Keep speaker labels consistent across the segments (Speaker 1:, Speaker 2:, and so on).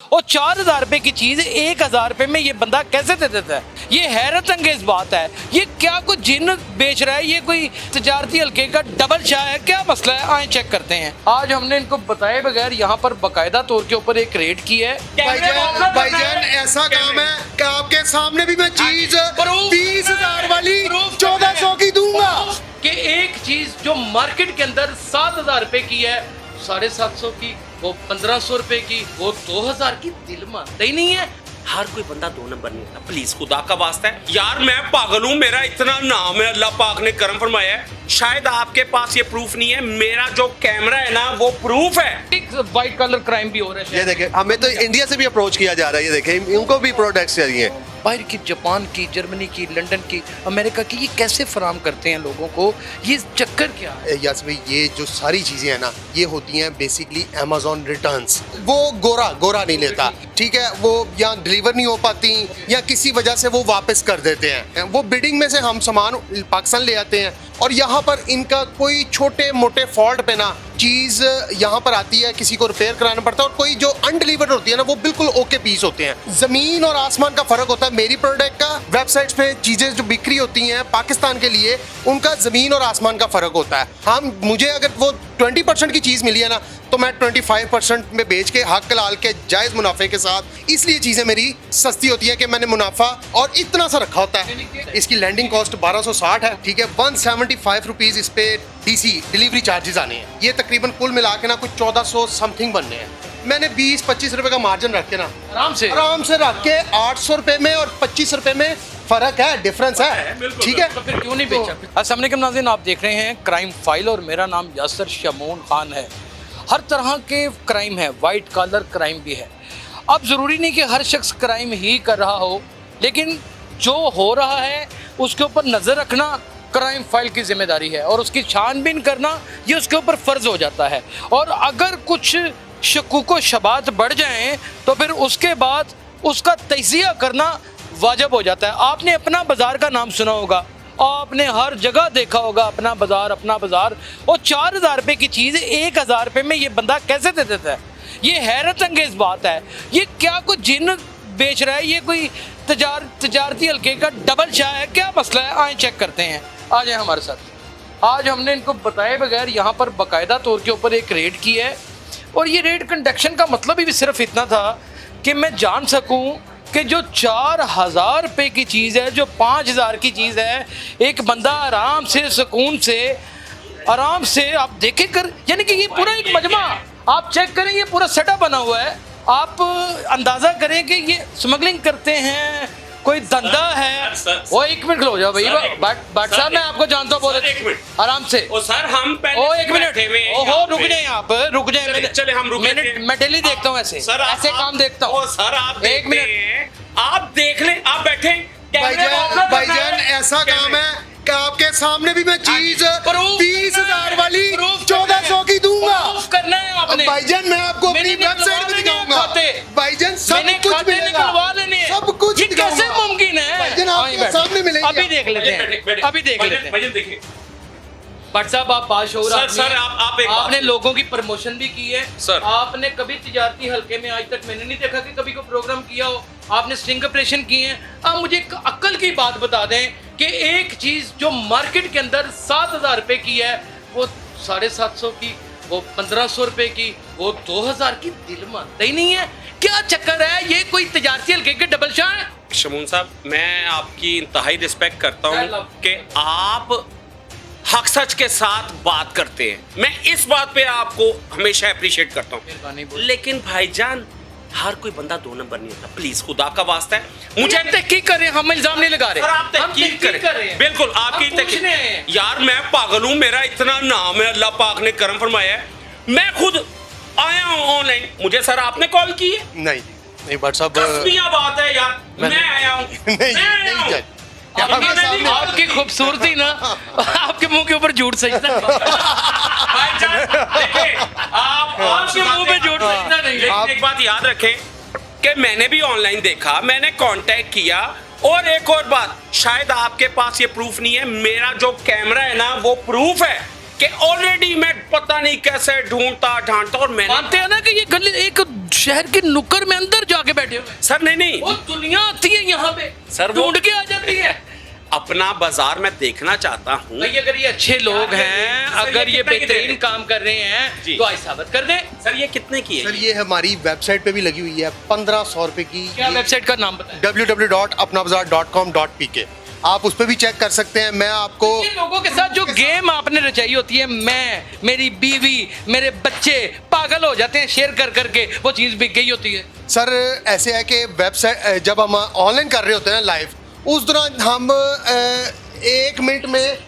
Speaker 1: और 4,000 रुपए की चीज 1,000 रुपए में ये बंदा कैसे दे देता है? ये हैरत अंगेज बात है। ये क्या कोई जिन बेच रहा है? ये कोई तजारती हल्के का डबल शाह है? क्या मसला है? आए चेक करते हैं। आज हमने इनको बताए बगैर यहाँ पर बाकायदा तौर के ऊपर एक रेड की है।
Speaker 2: भाईजान ऐसा काम है कि आपके सामने भी मैं चीज 20,000 वाली 1400 की दूंगा।
Speaker 1: कि एक चीज जो मार्केट के अंदर 7,000 रुपए की है, 750 की, वो 1,500 रुपए की, वो 2,000 की, दिल मानता ही नहीं है।
Speaker 3: हर कोई बंदा दो नंबर नहीं होता, प्लीज खुदा का वास्ता है यार, मैं पागल हूँ, मेरा इतना नाम है, अल्लाह पाक ने करम फरमाया है। शायद आपके पास ये प्रूफ नहीं है, मेरा जो कैमरा है ना वो प्रूफ है।
Speaker 1: एक व्हाइट कलर क्राइम भी हो रहा है।
Speaker 2: ये देखें, हमें तो इंडिया से भी अप्रोच किया जा रहा है। ये देखें, इनको भी प्रोडक्ट्स चाहिए
Speaker 1: बाहर की, जापान की, जर्मनी की, लंदन की, अमेरिका की। ये कैसे फराम करते हैं लोगों को? ये चक्कर क्या है?
Speaker 2: यस भाई, ये जो सारी चीजें हैं ना, ये होती हैं बेसिकली अमेजोन रिटर्न्स। वो गोरा नहीं लेता, ठीक है, वो या डिलीवर नहीं हो पाती या किसी वजह से वो वापस कर देते हैं। वो बिडिंग में से हम सामान पाकिस्तान ले आते हैं और यहाँ पर इनका कोई छोटे मोटे फॉल्ट पे ना चीज़ यहाँ पर आती है, किसी को रिपेयर कराना पड़ता है। और कोई जो अनडिलीवर्ड होती है ना, वो बिल्कुल ओके पीस होते हैं। जमीन और आसमान का फर्क होता है मेरी प्रोडक्ट का। वेबसाइट्स पे चीज़ें जो बिक्री होती हैं पाकिस्तान के लिए, उनका जमीन और आसमान का फर्क होता है। मुझे अगर वो 20% की चीज़ मिली है ना, तो मैं 25% में बेच के हक लाल के जायज़ मुनाफे के साथ, इसलिए चीज़ें मेरी सस्ती होती है कि मैंने मुनाफा और इतना सा रखा होता है। इसकी लैंडिंग कॉस्ट 1260 है, ठीक है। 175 रुपीज़ इस पे DC डिलीवरी चार्जेस आने हैं। ये तकरीबन कुल मिला के ना कुछ 1400 समथिंग बनने हैं। मैंने 20-25 रुपए का मार्जिन रख के ना आराम से रख के 800 रुपए में और 25 रुपए में फर्क है, डिफरेंस है, ठीक है।
Speaker 1: तो फिर क्यों नहीं बेचा? अस्सलाम वालेकुम नाज़रीन, आप देख रहे हैं क्राइम फाइल और मेरा नाम यासर शमून खान है। हर तरह के क्राइम है, वाइट कॉलर क्राइम भी है। अब ज़रूरी नहीं कि हर शख्स क्राइम ही कर रहा हो, लेकिन जो हो रहा है उसके ऊपर नज़र रखना क्राइम फाइल की जिम्मेदारी है और उसकी छानबीन करना ये उसके ऊपर फ़र्ज हो जाता है। और अगर कुछ शकुको शबात बढ़ जाएं तो फिर उसके बाद उसका तजिया करना वाजिब हो जाता है। आपने अपना बाज़ार का नाम सुना होगा, आपने हर जगह देखा होगा अपना बाज़ार। और 4,000 रुपए की चीज़ 1,000 रुपए में ये बंदा कैसे दे देता है? ये हैरत अंगेज बात है। ये क्या कोई जिन बेच रहा है? ये कोई तजारती हल्के का डबल शाह है? क्या मसला है? आए चेक करते हैं। आ जाए हमारे साथ। आज हमने इनको बताए बगैर यहाँ पर बाकायदा तौर के ऊपर एक रेड की है। और ये रेड कंडक्शन का मतलब ही सिर्फ इतना था कि मैं जान सकूं कि जो 4,000 रुपये की चीज़ है, जो 5,000 की चीज़ है, एक बंदा आराम से सुकून से आराम से आप देखें कर, यानी कि ये पूरा एक मजमा आप चेक करें, ये पूरा सेटअप बना हुआ है। आप अंदाज़ा करें कि ये स्मगलिंग करते हैं, कोई धंधा है। वो 1 मिनट खलो जाओ भाई, बाट साहब मैं आपको जानता हूँ, बोले आराम से।
Speaker 3: ओ सर हम पहले
Speaker 1: 1 मिनट, ओहो रुक जाए, आप रुक जाए।
Speaker 3: चले हम रुक
Speaker 1: मैंने मैं डेली देखता हूँ ऐसे काम देखता हूँ।
Speaker 3: सर आप
Speaker 1: 1 मिनट,
Speaker 3: आप देख लें, आप बैठे।
Speaker 2: भाईजान ऐसा काम है कि आपके सामने भी मैं चीज 20,000 वाली 1400 की दूंगा।
Speaker 1: करना है आपने।
Speaker 2: भाईजान मैं आपको अपनी वेबसाइट पे दिखाऊंगा। भाईजान सब कुछ मिलेगा, सब कुछ
Speaker 1: कैसे मुमकिन है?
Speaker 2: भाईजान आपके सामने मिलेगा।
Speaker 1: अभी देख लेते हैं, अभी देख लेते हैं।
Speaker 3: भाईजान देखिए,
Speaker 1: भट्ट साहब आप बाशऊर आदमी
Speaker 3: सर,
Speaker 1: हैं।
Speaker 3: आप एक
Speaker 1: आपने लोगों की प्रमोशन भी की है
Speaker 3: सर।
Speaker 1: आपने कभी तिजारती हल्के में आज तक मैंने नहीं देखा कि कभी कोई प्रोग्राम किया हो। आपने स्टिंग ऑपरेशन किए हैं। अब मुझे एक अक्ल की बात बता दें कि एक चीज जो मार्केट के अंदर 7,000 रुपए की है, वो 750 की, वो 1,500 रुपए की, वो 2,000 की, दिल मानता ही नहीं है। क्या चक्कर है? ये कोई तिजारती हल्के के डबल शाह है?
Speaker 3: शमून साहब, मैं आपकी इंतहाई रिस्पेक्ट करता हूँ कि आप हक सच के साथ बात करते हैं। मैं इस बात पे आपको हमेशा अप्रिशिएट करता हूँ। लेकिन भाईजान हर कोई बंदा दो नंबर नहीं होता, प्लीज खुदा का वास्ता है। मुझे
Speaker 1: तहकीक कर रहे हैं, हम इल्जाम नहीं लगा रहे।
Speaker 3: आप तहकीक करें, बिल्कुल आपकी तहकीक। यार मैं पागल हूँ, मेरा इतना नाम है, अल्लाह पाक ने करम फरमाया है। मैं खुद आया हूँ ऑनलाइन, मुझे सर आपने कॉल की है?
Speaker 2: नहीं भट्ट साहब,
Speaker 3: कसमिया बात है यार, मैं आया हूँ।
Speaker 2: नहीं
Speaker 1: आपकी खूबसूरती ना आपके मुंह के ऊपर झूठ सजता है। आपके मुंह पे झूठ सजता नहीं है।
Speaker 3: एक बात याद रखें कि मैंने भी ऑनलाइन देखा, मैंने कांटेक्ट किया। और एक और बात, शायद आपके पास ये प्रूफ नहीं है, मेरा जो कैमरा है ना वो प्रूफ है कि ऑलरेडी मैं पता नहीं कैसे ढूंढता और मैंने
Speaker 1: मानते हैं ना कि ये गली एक शहर के नुक्कड़ में अंदर जाके बैठे हुए हैं।
Speaker 3: सर नहीं
Speaker 1: वो दुनिया आती है यहाँ पे
Speaker 3: सर, वो-
Speaker 1: ढूंढ के आ जाती है।
Speaker 3: अपना बाजार मैं देखना चाहता हूँ।
Speaker 1: भाई अगर ये अच्छे लोग हैं,
Speaker 3: सर,
Speaker 1: अगर ये
Speaker 3: कितने की दे रहे
Speaker 1: बेहतरीन
Speaker 3: हैं?
Speaker 1: काम कर रहे हैं
Speaker 3: जी।
Speaker 1: तो आज साबित कर दें।
Speaker 3: सर ये कितने की है?
Speaker 2: सर ये हमारी वेबसाइट पे भी लगी हुई है, 1500 रुपए की।
Speaker 1: क्या वेबसाइट का नाम बताएं?
Speaker 2: www.apnabazaar.com.pk। आप उस पर भी चेक कर सकते हैं। मैं आपको
Speaker 1: ये लोगों के साथ जो गेम आपने रचाई होती है, मैं, मेरी बीवी, मेरे बच्चे पागल हो जाते हैं शेयर कर करके, वो चीज़ बिक गई होती है।
Speaker 2: सर ऐसे है कि वेबसाइट जब हम ऑनलाइन कर रहे होते हैं लाइव, उस दौरान हम 1 मिनट में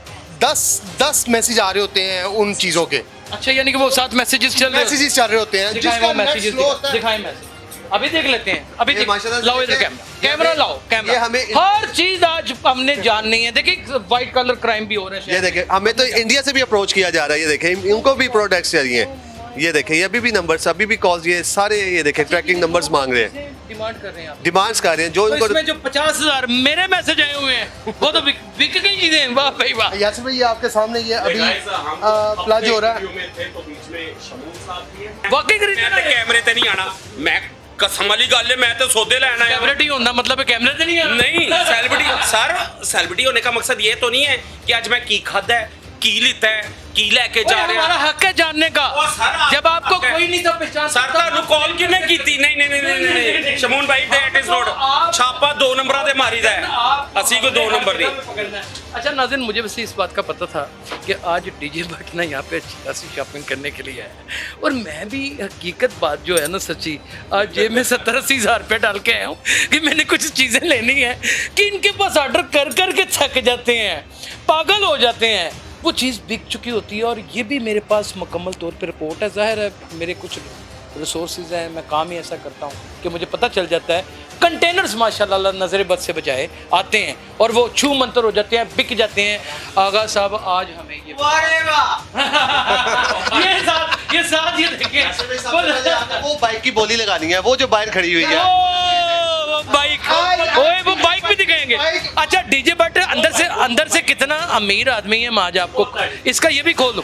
Speaker 2: 10 मैसेज आ रहे होते हैं उन चीज़ों के।
Speaker 1: अच्छा, यानी कि वो 7 मैसेजेस चल रहे हैं।
Speaker 2: मैसेजेस चल रहे होते हैं
Speaker 1: दिखाएं
Speaker 2: जिसका
Speaker 1: वो
Speaker 2: नेट
Speaker 1: मैसेजेस,
Speaker 2: स्लो होता है।
Speaker 1: दिखाएं मैसेज। अभी देख लेते हैं, अभी
Speaker 2: ये
Speaker 1: देख,
Speaker 2: माशाल्लाह
Speaker 1: लाओ इधर
Speaker 2: देखिए,
Speaker 1: कैमरा
Speaker 2: ये
Speaker 1: लाओ, कैमरा।
Speaker 2: ये हमें-
Speaker 1: हर चीज आज हमने जाननी है। देखिए व्हाइट कलर क्राइम भी हो रहा है
Speaker 4: ये
Speaker 1: शहर में।
Speaker 4: देखें, हमें तो इंडिया से भी अप्रोच किया जा रहा है। ये देखें, उनको भी प्रोडक्ट्स चाहिए। ये देखें, ये अभी भी नंबर्स, अभी भी कॉल्स, ये सारे ये देखें ट्रैकिंग नंबर्स मांग रहे हैं,
Speaker 1: डिमांड कर रहे हैं आप।
Speaker 4: डिमांड्स कर रहे हैं जो
Speaker 1: तो
Speaker 4: इनको।
Speaker 1: इसमें जो 50,000 मेरे मैसेज आए हुए हैं वो तो बिक गई चीजें। वाह भाई वाह।
Speaker 2: यासिर भाई ये आपके सामने ये अभी प्लाज हो रहा है।
Speaker 1: वाकई खरीदना
Speaker 3: मैं
Speaker 1: है।
Speaker 3: कैमरे ते नहीं आना, मैं कसम वाली गल है, मैं तो सौदे लेना है।
Speaker 1: सेलिब्रिटी होना मतलब कैमरे से नहीं है।
Speaker 3: नहीं, सेलिब्रिटी होने का मकसद ये तो नहीं है कि आज मैं की खादा है, की लिता है, की लेके जा रहे
Speaker 1: हमारा
Speaker 3: हैं।
Speaker 1: हक है जानने का।
Speaker 3: ओ सर,
Speaker 1: जब आपको
Speaker 3: हक है।
Speaker 1: कोई नहीं था पहचान
Speaker 3: सर ਤੁਹਾਨੂੰ ਕਾਲ ਕਿਹਨੇ ਕੀਤੀ? ਨਹੀਂ ਸ਼ਮੂਨ ਭਾਈ दैट इज नॉट छापा 2 नंबਰਾਂ ਤੇ ਮਾਰੀਦਾ ਹੈ, ਅਸੀਂ ਕੋਈ 2 नंबर नहीं।
Speaker 1: अच्छा नाज़रीन, मुझे वैसे इस बात का पता था कि आज डीजे भट्ट ना यहाँ पे अच्छी शॉपिंग करने के लिए आया है, और मैं भी हकीकत बात जो है ना सच्ची, आज जेब में 70-80 हज़ार रुपये डाल के आया हूँ कि मैंने कुछ चीज़ें लेनी है कि इनके पास ऑर्डर कर कर के थक जाते हैं, पागल हो जाते हैं। वो चीज़ बिक चुकी होती है, और ये भी मेरे पास मुकम्मल तौर पर रिपोर्ट है। ज़ाहिर है मेरे कुछ रिसोर्सेज हैं, मैं काम ही ऐसा करता हूँ कि मुझे पता चल जाता है। कंटेनर्स माशाल्लाह नज़र बद से बचाए आते हैं और वो छू मंतर हो जाते हैं, बिक जाते हैं। आगा साहब आज हमें ये ये साथ ये देखिए
Speaker 4: वो बाइक की बोली लगानी है, वो जो बाहर खड़ी हुई है।
Speaker 1: वो बाइक, ओए वो बाइक भी दिखाएंगे। अच्छा डीजे बट अंदर से कितना अमीर आदमी है, मैं आज आपको इसका ये भी खोल दूं।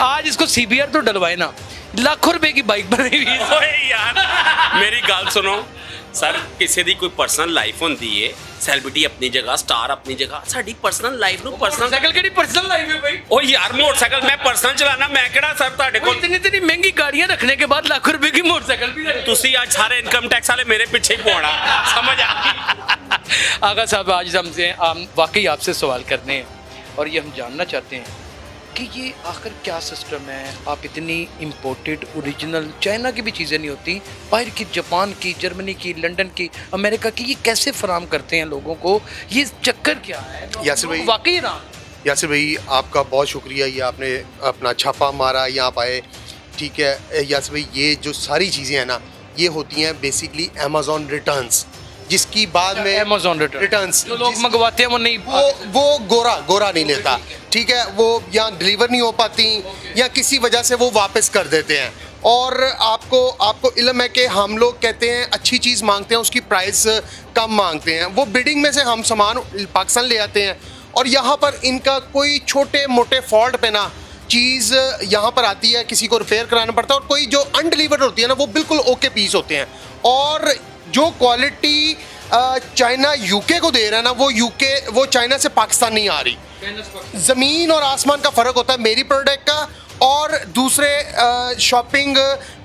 Speaker 1: आज इसको सीबीआर तो डलवाए ना, लाखों रुपए की बाइक बनाई हुई है।
Speaker 3: ਓਏ ਯਾਰ ਮੇਰੀ ਗੱਲ ਸੁਣੋ ਸਰ, ਕਿਸੇ ਦੀ ਕੋਈ ਪਰਸਨਲ ਲਾਈਫ ਹੁੰਦੀ ਏ, ਸੈਲਿਬ੍ਰਿਟੀ ਆਪਣੀ ਜਗ੍ਹਾ, ਸਟਾਰ ਆਪਣੀ ਜਗ੍ਹਾ, ਸਾਡੀ ਪਰਸਨਲ ਲਾਈਫ ਨੂੰ ਪਰਸਨਲ।
Speaker 1: साइकिल केड़ी पर्सनल लाइफ है भाई?
Speaker 3: ਓ ਯਾਰ ਮੋਟਰਸਾਈਕਲ मैं पर्सनल ਚਲਾਣਾ, मैं ਕਿਹੜਾ ਸਰ ਤੁਹਾਡੇ
Speaker 1: कोई
Speaker 3: ਕੋਲ।
Speaker 1: इतनी महंगी गाड़ियां रखने के बाद लाखों रुपए की मोटरसाइकिल भी रखते
Speaker 3: ਤੁਸੀਂ ਅੱਜ ਸਾਰੇ ਇਨਕਮ टैक्स वाले मेरे पीछे ही पौना, समझ आ?
Speaker 1: आगा साहब आज हमसे वाकई आपसे सवाल करने हैं और ये हम जानना चाहते हैं कि ये आखिर क्या सिस्टम है। आप इतनी इम्पोर्टेड ओरिजिनल चाइना की भी चीज़ें नहीं होती, बाहर की, जापान की, जर्मनी की, लंदन की, अमेरिका की, ये कैसे फराम करते हैं लोगों को? ये चक्कर क्या है?
Speaker 2: यासिर भाई-
Speaker 1: वाकई राम
Speaker 2: यासिर भाई आपका बहुत शुक्रिया, ये आपने अपना छापा मारा, यहाँ पाए। ठीक है यासिर भाई, ये जो सारी चीज़ें हैं ना, ये होती हैं बेसिकली अमेज़ॉन रिटर्न्स, जिसकी बाद में
Speaker 1: Amazon
Speaker 2: रिटर्न्स
Speaker 1: जो लोग मंगवाते हैं वो नहीं
Speaker 2: वो गोरा नहीं लेता। ठीक है, वो यहाँ डिलीवर नहीं हो पाती या किसी वजह से वो वापस कर देते हैं। और आपको इल्म है कि हम लोग कहते हैं अच्छी चीज़ मांगते हैं, उसकी प्राइस कम मांगते हैं। वो बिडिंग में से हम सामान पाकिस्तान ले आते हैं, और यहाँ पर इनका कोई छोटे मोटे फॉल्ट पे ना चीज़ यहाँ पर आती है, किसी को रिपेयर कराना पड़ता है, और कोई जो अनडिलीवर्ड होती है ना, वो बिल्कुल ओके पीस होते हैं। और जो क्वालिटी चाइना यूके को दे रहा है ना, वो चाइना से पाकिस्तान नहीं आ रही। ज़मीन और आसमान का फ़र्क होता है मेरी प्रोडक्ट का और दूसरे शॉपिंग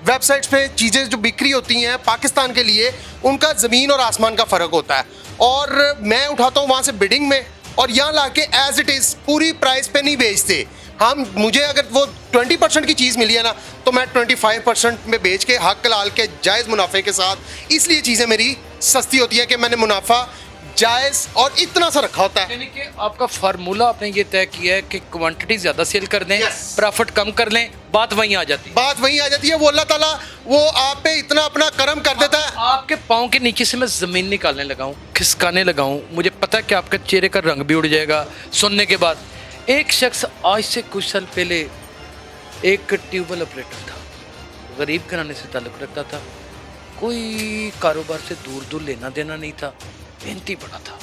Speaker 2: वेबसाइट्स पे चीज़ें जो बिक्री होती हैं पाकिस्तान के लिए, उनका ज़मीन और आसमान का फ़र्क होता है। और मैं उठाता हूँ वहाँ से बिडिंग में, और यहाँ लाके एज इट इज़ पूरी प्राइस पे नहीं बेचते हम। मुझे अगर वो 20% की चीज़ मिली है ना, तो मैं 25% में बेच के हक लाल के जायज़ मुनाफे के साथ, इसलिए चीज़ें मेरी सस्ती होती है कि मैंने मुनाफा जायज़ और इतना सा रखा होता है।
Speaker 1: यानी कि आपका फार्मूला आपने ये तय किया है कि क्वांटिटी ज़्यादा सेल कर दें,
Speaker 2: Yes.
Speaker 1: प्रॉफिट कम कर लें, बात वहीं आ जाती है।
Speaker 2: बात वहीं आ जाती है, वो अल्लाह ताला वो आप पे इतना अपना करम कर देता है।
Speaker 1: आपके पाँव के नीचे से मैं ज़मीन निकालने लगा हूँ, खिसकाने लगा हूँ। मुझे पता है कि आपके चेहरे का रंग भी उड़ जाएगा सुनने के बाद। एक शख्स आज से कुछ साल पहले एक ट्यूबवेल ऑपरेटर था, गरीब घराने से ताल्लुक़ रखता था, कोई कारोबार से दूर दूर लेना देना नहीं था, मेहनती बड़ा था,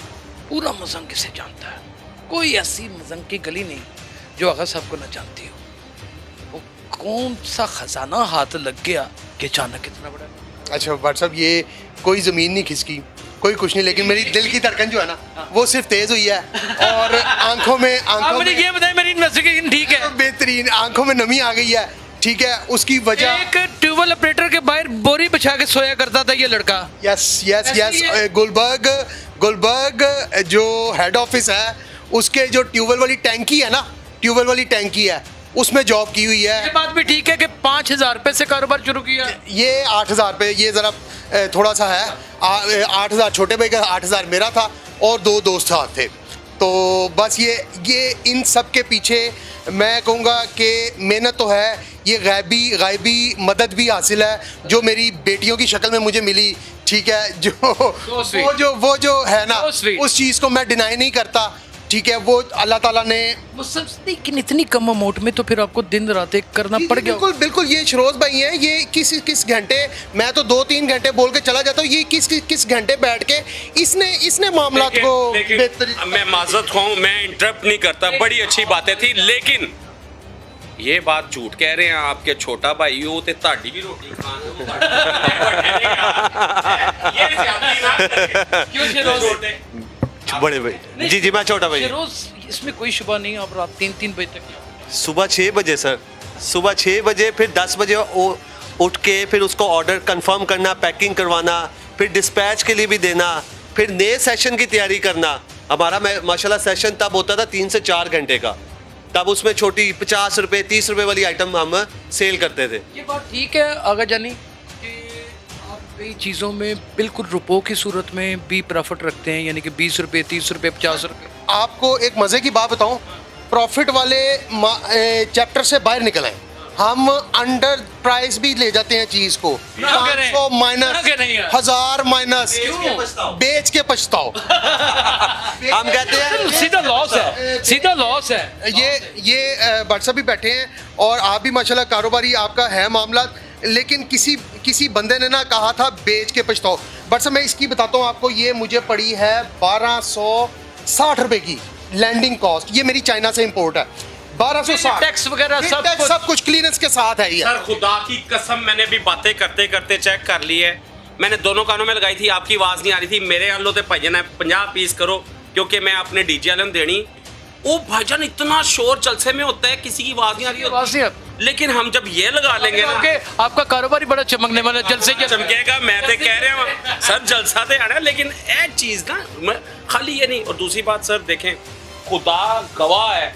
Speaker 1: पूरा मजंग किसे जानता है, कोई ऐसी मजंग की गली नहीं जो आगा साहब को ना जानती हो। वो कौन सा खजाना हाथ लग गया कि अचानक इतना बड़ा।
Speaker 2: अच्छा भट्ट साहब, ये कोई ज़मीन नहीं खिसकी, कोई कुछ नहीं, लेकिन मेरी दिल की धड़कन जो है ना वो सिर्फ तेज़ हुई है और आंखों में
Speaker 1: आप मुझे ये बताएं मेरी इन्वेस्टिगेशन ठीक है?
Speaker 2: बेहतरीन, आंखों में नमी आ गई है, ठीक है। उसकी वजह
Speaker 1: एक ट्यूबवेल ऑपरेटर के बाहर बोरी बिछा के सोया करता था ये लड़का।
Speaker 2: यस यस
Speaker 1: ऐसी
Speaker 2: यस
Speaker 1: है।
Speaker 2: गुलबर्ग जो हेड ऑफिस है उसके जो ट्यूबवेल वाली टैंकी है ना, ट्यूबवेल वाली टैंकी है उसमें जॉब की हुई है।
Speaker 1: ये बात भी ठीक है कि 5,000 रुपए से कारोबार शुरू किया।
Speaker 2: ये 8,000 पे, ये ज़रा थोड़ा सा है, 8,000 छोटे भाई का, 8,000 मेरा था और 2 दोस्त साथ थे। तो बस ये इन सब के पीछे मैं कहूँगा कि मेहनत तो है, ये गायबी मदद भी हासिल है जो मेरी बेटियों की शक्ल में मुझे मिली, ठीक है। वो जो है ना, उस चीज़ को मैं डिनाई नहीं करता, ठीक है। वो अल्लाह ताला ने
Speaker 1: लेकिन इतनी कम अमाउंट में तो फिर आपको दिन रात एक करना पड़ गया।
Speaker 2: बिल्कुल बिल्कुल, ये शरोज भाई हैं, ये किस घंटे, मैं तो 2-3 घंटे बोल के चला जाता हूँ, ये किस घंटे बैठ के इसने मामला को
Speaker 3: लेकिन मैं माजरत हूँ, मैं इंटरप्ट नहीं करता, बड़ी अच्छी बातें थी, लेकिन ये बात झूठ कह रहे हैं आपके छोटा भाई हो ते ताड़ी भी रोटी
Speaker 4: बड़े भाई जी मैं छोटा भाई।
Speaker 1: रोज इसमें कोई शुबा नहीं, आप रात 3-3 बजे तक
Speaker 4: सुबह 6 बजे सर, सुबह 6 बजे, फिर 10 बजे उठ के फिर उसको ऑर्डर कंफर्म करना, पैकिंग करवाना, फिर डिस्पैच के लिए भी देना, फिर नए सेशन की तैयारी करना। हमारा माशाल्लाह सेशन तब होता था 3 से 4 घंटे का, तब उसमें छोटी 50 रुपये 30 रुपये वाली आइटम हम सेल करते थे।
Speaker 1: ये बात ठीक है आगा जानी कि आप कई चीज़ों में बिल्कुल रुपयों की सूरत में भी प्रॉफिट रखते हैं, यानी कि 20 रुपये 30 रुपये 50 रुपये।
Speaker 2: आपको एक मज़े की बात बताऊं, प्रॉफिट वाले चैप्टर से बाहर निकल आए, हम अंडर प्राइस भी ले जाते हैं चीज़ को, 500 माइनस, 1000 माइनस, बेच के पछताओ।
Speaker 4: हम कहते हैं
Speaker 1: सीधा लॉस है, सीधा लॉस है।
Speaker 2: ये भट्ट साहब भी बैठे हैं और आप भी माशाल्लाह कारोबारी आपका है मामला, लेकिन किसी बंदे ने ना कहा था बेच के पछताओ। भट्ट साहब मैं इसकी बताता हूँ आपको, ये मुझे पड़ी है 1260 रुपए की लैंडिंग कॉस्ट, ये मेरी चाइना से इंपोर्ट है, 1260,
Speaker 1: टैक्स वगैरह
Speaker 2: सब कुछ क्लियरेंस के साथ है ये।
Speaker 3: सर खुदा की कसम, मैंने भी बातें करते करते चेक कर ली है, मैंने दोनों कानों में लगाई थी, आपकी आवाज़ नहीं आ रही थी। मेरे आलो ते भाईजान है 50 पीस करो, क्योंकि मैं अपने डीजे वाले में देनी। ओ भाईजान इतना शोर जलसे में होता है, किसी की आवाज़ नहीं आ रही होती, लेकिन हम जब ये लगा लेंगे ना,
Speaker 1: आपका कारोबार ही बड़ा चमकने वाला, जलसे
Speaker 3: चमकेगा। मैं तो कह रहा हूँ सर जलसा तो आना, लेकिन ये चीज़ ना खाली ये नहीं। और दूसरी बात सर देखें, खुदा गवाह है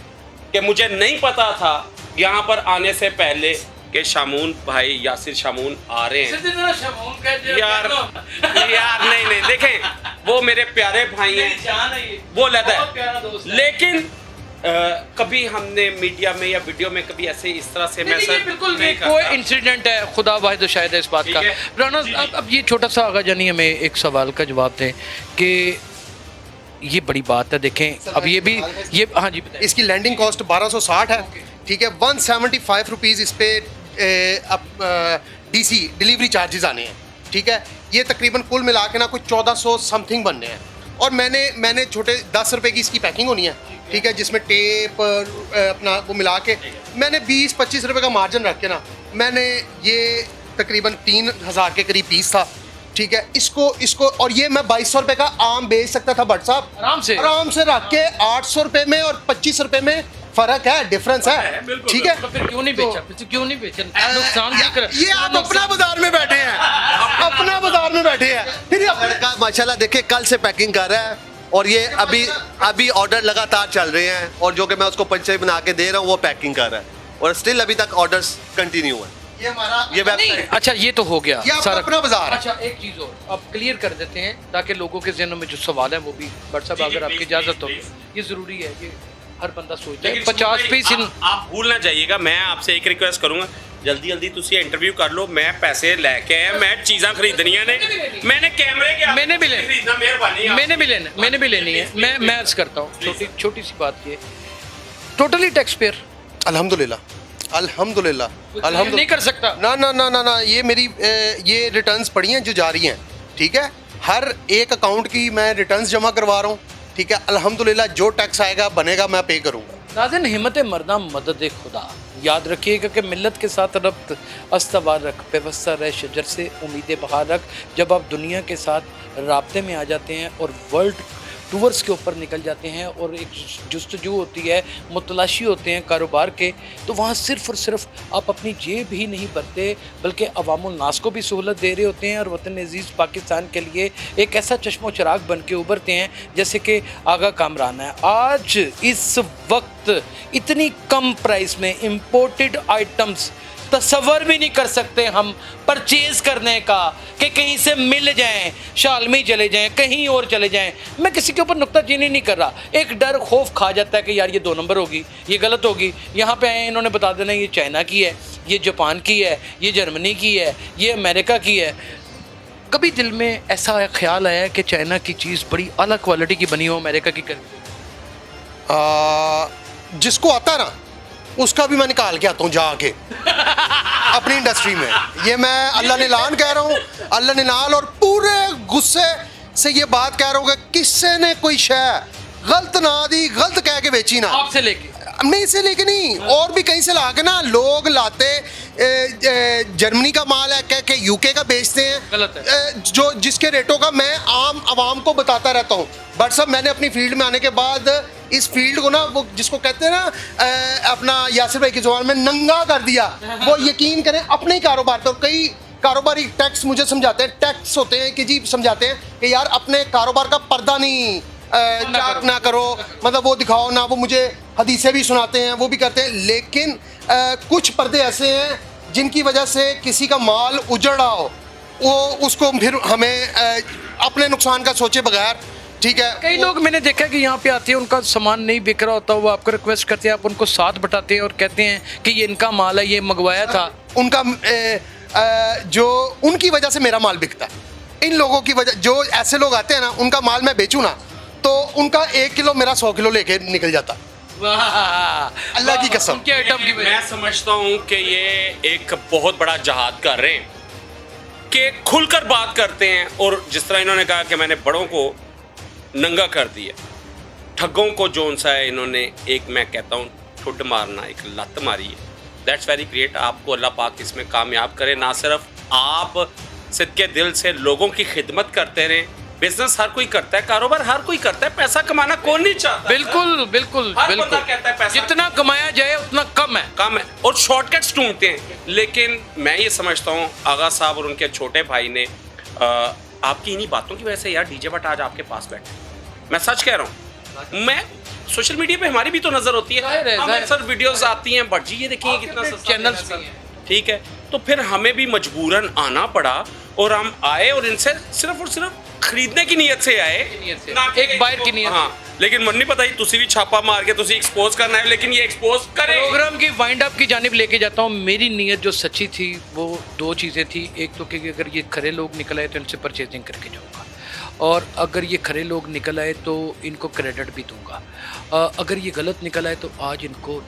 Speaker 3: कि मुझे नहीं पता था यहाँ पर आने से पहले कि शामून भाई यासिर शामून आ रहे हैं। यार नहीं देखें, वो मेरे प्यारे भाई हैं, वो लेता है, लेकिन कभी हमने मीडिया में या वीडियो में कभी ऐसे इस तरह से मैं सर
Speaker 1: बिल्कुल कोई इंसिडेंट है, खुदा वाहिद व शाहिद है इस बात का। राना अब ये छोटा सा आगा जानी हमें एक सवाल का जवाब दें कि ये बड़ी बात है, देखें अब ये भी ये, हाँ जी बताइए।
Speaker 2: इसकी लैंडिंग कॉस्ट 1260 है, ठीक है। 175 रुपीज़ इस पे DC डिलीवरी चार्जेस आने हैं, ठीक है। ये तकरीबन कुल मिला के ना कुछ 1400 समथिंग बनने हैं। और मैंने छोटे 10 रुपए की इसकी पैकिंग होनी है, ठीक है, जिसमें टेप अपना वो मिला के मैंने 20-25 रुपए का मार्जिन रख के ना मैंने ये तकरीबन 3000 के करीब पीस था, ठीक है। इसको और ये मैं 2200 रुपए का आम बेच सकता था भट्ट साहब, आराम से रख के 800 रुपए में और 25 रुपए में फर्क है, डिफरेंस है, ठीक है।
Speaker 1: तो फिर क्यों नहीं बेचा, क्यों नहीं बेचा? नुकसान भी कर,
Speaker 2: ये आप अपना बाजार में बैठे हैं, अपना बाजार में बैठे हैं। फिर
Speaker 4: लड़का माशाल्लाह देखिए कल से पैकिंग कर रहा है, और ये अभी ऑर्डर लगातार चल रहे हैं, और जो कि मैं उसको पंचे बना के दे रहा हूँ वो पैकिंग कर रहा है, और स्टिल अभी तक ऑर्डर्स कंटिन्यू है।
Speaker 2: ये हमारा
Speaker 4: ये वेबसाइट,
Speaker 1: अच्छा ये तो हो गया
Speaker 2: सारा अपना बाजार।
Speaker 1: अच्छा एक चीज़ और अब क्लियर कर देते हैं ताकि लोगों के जहनों में जो सवाल है वो भी, भट्ट साहब अगर आपकी इजाज़त हो, ये ज़रूरी है, ये हर बंदा सोचता है। 50 पीस
Speaker 3: आप भूल ना जाइएगा, मैं आपसे एक रिक्वेस्ट करूंगा, जल्दी तुसी इंटरव्यू कर लो, मैं पैसे लेके आया, मैं चीज़ां खरीदनियां ने, मैंने कैमरे के
Speaker 1: मैंने भी
Speaker 3: खरीदना, मेहरबानी
Speaker 1: मैंने भी लेनी है। मैं अर्ज करता हूँ छोटी सी बात ये, टोटली टैक्स पेयर
Speaker 2: अल्हम्दुलिल्लाह
Speaker 1: नहीं कर सकता
Speaker 2: ना, ये मेरी ये रिटर्न्स पड़ी हैं जो जा रही हैं, ठीक है। हर एक अकाउंट की मैं रिटर्न्स जमा करवा रहा हूँ, ठीक है। अल्हम्दुलिल्लाह जो टैक्स आएगा बनेगा मैं पे करूँगा।
Speaker 1: नाज़रीन, हिम्मत मरना मदद खुदा। याद रखिएगा कि मिल्लत के साथ रब्त अस्तवार रख, पेवस्ता रह शजर से उम्मीद बहार रख। जब आप दुनिया के साथ राब्ते में आ जाते हैं और वर्ल्ड टूर्स के ऊपर निकल जाते हैं और एक जुस्तजू होती है, मुतलाशी होते हैं कारोबार के, तो वहाँ सिर्फ़ और सिर्फ आप अपनी जेब ही नहीं भरते बल्कि अवामुल नास को भी सहूलत दे रहे होते हैं और वतन अजीज़ पाकिस्तान के लिए एक ऐसा चश्मो चिराग बन के उभरते हैं जैसे कि आगा कामरान है। आज इस वक्त इतनी कम प्राइस में इम्पोर्टेड आइटम्स तसव्वुर भी नहीं कर सकते हम परचेज़ करने का कि कहीं से मिल जाएं, शालमी चले जाएं, कहीं और चले जाएं। मैं किसी के ऊपर नुक्ताचीनी नहीं कर रहा, एक डर खौफ खा जाता है कि यार ये 2 नंबर होगी, ये गलत होगी। यहाँ पे आए इन्होंने बता देना ये चाइना की है, ये जापान की है, ये जर्मनी की है, ये अमेरिका की है। कभी दिल में ऐसा ख्याल आया कि चाइना की चीज़ बड़ी अलग क्वालिटी की बनी हो, अमेरिका की कर
Speaker 2: जिसको आता है ना उसका भी मैं निकाल के आता हूँ जाके अपनी इंडस्ट्री में। ये मैं अल्लाह ने लान कह रहा हूँ, अल्लाह ने नाल, और पूरे गुस्से से ये बात कह रहा हूँ कि किसी ने कोई शय गलत ना दी, गलत कह के बेची ना,
Speaker 1: आपसे लेके
Speaker 2: नहीं से लेके नहीं, और भी कहीं से ला के ना लोग लाते जर्मनी का माल है कह के यूके का बेचते हैं,
Speaker 1: गलत है।
Speaker 2: जो जिसके रेटों का मैं आम आवाम को बताता रहता हूँ। बट सब मैंने अपनी फील्ड में आने के बाद इस फील्ड को ना, वो जिसको कहते हैं ना अपना यासिर भाई की जुबान में नंगा कर दिया। वो यकीन करें अपने ही कारोबार पर, कई कारोबारी टैक्स मुझे समझाते हैं, टैक्स होते हैं कि जी समझाते हैं कि यार अपने कारोबार का पर्दा नहीं चाक ना करो, मतलब वो दिखाओ ना। वो मुझे हदीसें भी सुनाते हैं, वो भी करते हैं, लेकिन कुछ पर्दे ऐसे हैं जिनकी वजह से किसी का माल उजड़ रहा हो, वो उसको फिर हमें अपने नुकसान का सोचे बगैर, ठीक है।
Speaker 1: कई लोग मैंने देखा कि यहाँ पे आते हैं, उनका सामान नहीं बिक रहा होता, वो आपको रिक्वेस्ट करते हैं, आप उनको साथ बटाते हैं और कहते हैं कि ये इनका माल है, ये मंगवाया था।
Speaker 2: उनका जो उनकी वजह से मेरा माल बिकता है। इन लोगों की वजह, जो ऐसे लोग आते हैं ना, उनका माल मैं बेचूँ ना तो उनका 1 किलो मेरा 100 किलो लेके निकल जाता। अल्लाह की कसम।
Speaker 1: उनके आइटम की वजह
Speaker 3: मैं समझता हूँ कि ये एक बहुत बड़ा जहाद कर रहे हैं कि खुलकर बात करते हैं, और जिस तरह इन्होंने कहा कि मैंने बड़ों को नंगा कर दिया, ठगों को जोन सा है इन्होंने, एक मैं कहता हूँ ठुड मारना, एक लत मारी है। That's very great. आपको अल्लाह पाक इसमें कामयाब करे। ना सिर्फ आप सिद्के दिल से लोगों की खिदमत करते रहें, बिजनेस हर कोई करता है, कारोबार हर कोई करता है, पैसा कमाना कौन नहीं चाहता।
Speaker 1: बिल्कुल बिल्कुल
Speaker 3: हर
Speaker 1: बिल्कुल
Speaker 3: बंदा कहता है पैसा
Speaker 1: जितना कमाया जाए उतना कम है,
Speaker 3: और शॉर्टकट्स ढूंढते हैं। लेकिन मैं ये समझता हूँ आगा साहब और उनके छोटे भाई ने आपकी इन्हीं बातों की वजह से यार डीजे भट्ट आज आपके पास बैठे। मैं सच कह रहा हूँ, मैं सोशल मीडिया पे हमारी भी तो नजर होती
Speaker 1: जाहिर है,
Speaker 3: है, सर वीडियोस आती हैं, बट जी ये देखिए कितना सस्ता
Speaker 1: चैनल्स
Speaker 3: पैसा।
Speaker 1: भी हैं।
Speaker 3: ठीक है, तो फिर हमें भी मजबूरन आना पड़ा और हम आए और इनसे सिर्फ और सिर्फ खरीदने की नीयत से आए,
Speaker 1: नीयत से।
Speaker 3: ना कि
Speaker 1: एक बायर की नीयत से।
Speaker 3: हाँ, लेकिन मन नहीं पता ही तुसी भी छापा मार के तुसी एक्सपोज करना है, लेकिन ये एक्सपोज करें।
Speaker 1: प्रोग्राम की वाइंड अप की जानिब लेके जाता हूँ। मेरी नीयत जो सच्ची थी वो 2 चीज़ें थी। एक तो कि अगर ये खरे लोग निकल आए तो इनसे परचेजिंग करके जाऊँगा, और अगर ये खरे लोग निकल आए तो इनको क्रेडिट भी दूंगा। अगर ये गलत निकल आए तो आज इनको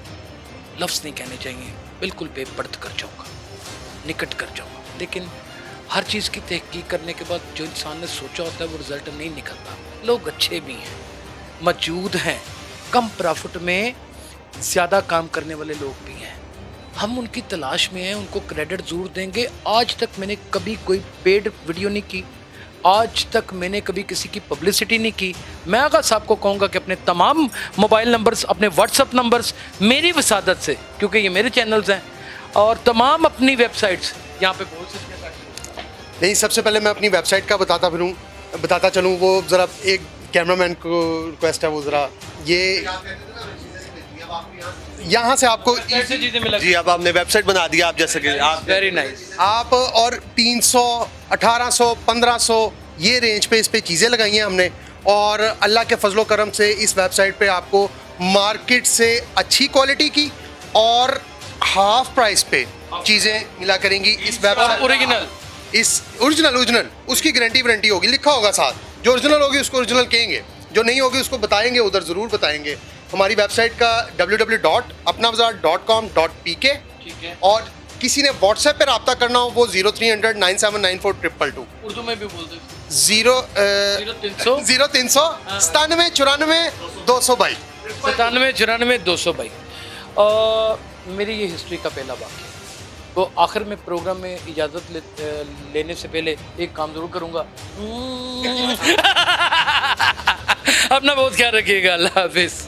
Speaker 1: लफ्ज़ नहीं कहने चाहिए, बिल्कुल बेपर्द कर जाऊँगा, निकट कर जाऊँगा। लेकिन हर चीज़ की तहकीक करने के बाद जो इंसान ने सोचा होता है वो रिज़ल्ट नहीं निकलता। लोग अच्छे भी हैं, मौजूद हैं, कम प्रॉफिट में ज़्यादा काम करने वाले लोग भी हैं। हम उनकी तलाश में हैं, उनको क्रेडिट ज़रूर देंगे। आज तक मैंने कभी कोई पेड वीडियो नहीं की, आज तक मैंने कभी किसी की पब्लिसिटी नहीं की। मैं आगा साहब को कहूँगा कि अपने तमाम मोबाइल नंबर्स, अपने व्हाट्सअप नंबर्स मेरी वसादत से, क्योंकि ये मेरे चैनल्स हैं, और तमाम अपनी वेबसाइट्स यहाँ पे बोल सकते हैं।
Speaker 2: नहीं, सबसे पहले मैं अपनी वेबसाइट का बताता चलूँ। वो ज़रा एक कैमरामैन को रिक्वेस्ट है, वो ज़रा ये यहाँ से आपको
Speaker 1: ऐसी चीज़ें मिला
Speaker 4: जी अब आपने वेबसाइट बना दिया, आप जैसे कि आप
Speaker 1: वेरी नाइस।
Speaker 2: आप, और 300, 1800, 1500 ये रेंज पे इस पे चीज़ें लगाई हैं हमने, और अल्लाह के फजलो करम से इस वेबसाइट पे आपको मार्केट से अच्छी क्वालिटी की और हाफ प्राइस पे चीज़ें मिला करेंगी। इस वेबसाइट
Speaker 1: ओरिजिनल,
Speaker 2: इस ओरिजिनल उसकी गारंटी होगी, लिखा होगा साथ। जो ओरिजिनल होगी उसको ओरिजिनल कहेंगे, जो नहीं होगी उसको बताएंगे, उधर ज़रूर बताएंगे। हमारी वेबसाइट का www.apnabazaar.com.pk,
Speaker 1: ठीक है।
Speaker 2: और किसी ने व्हाट्सएप पे रब्ता करना हो वो 0300 9794
Speaker 1: उर्दू में भी बोल दो।
Speaker 2: 0300 97 94 222।
Speaker 1: 97 94 200 भाई। मेरी ये हिस्ट्री का पहला वाक्य है। तो आखिर में प्रोग्राम में इजाज़त लेने से पहले एक काम ज़रूर करूँगा। अपना बहुत ख्याल रखिएगा। अल्लाह हाफिज़।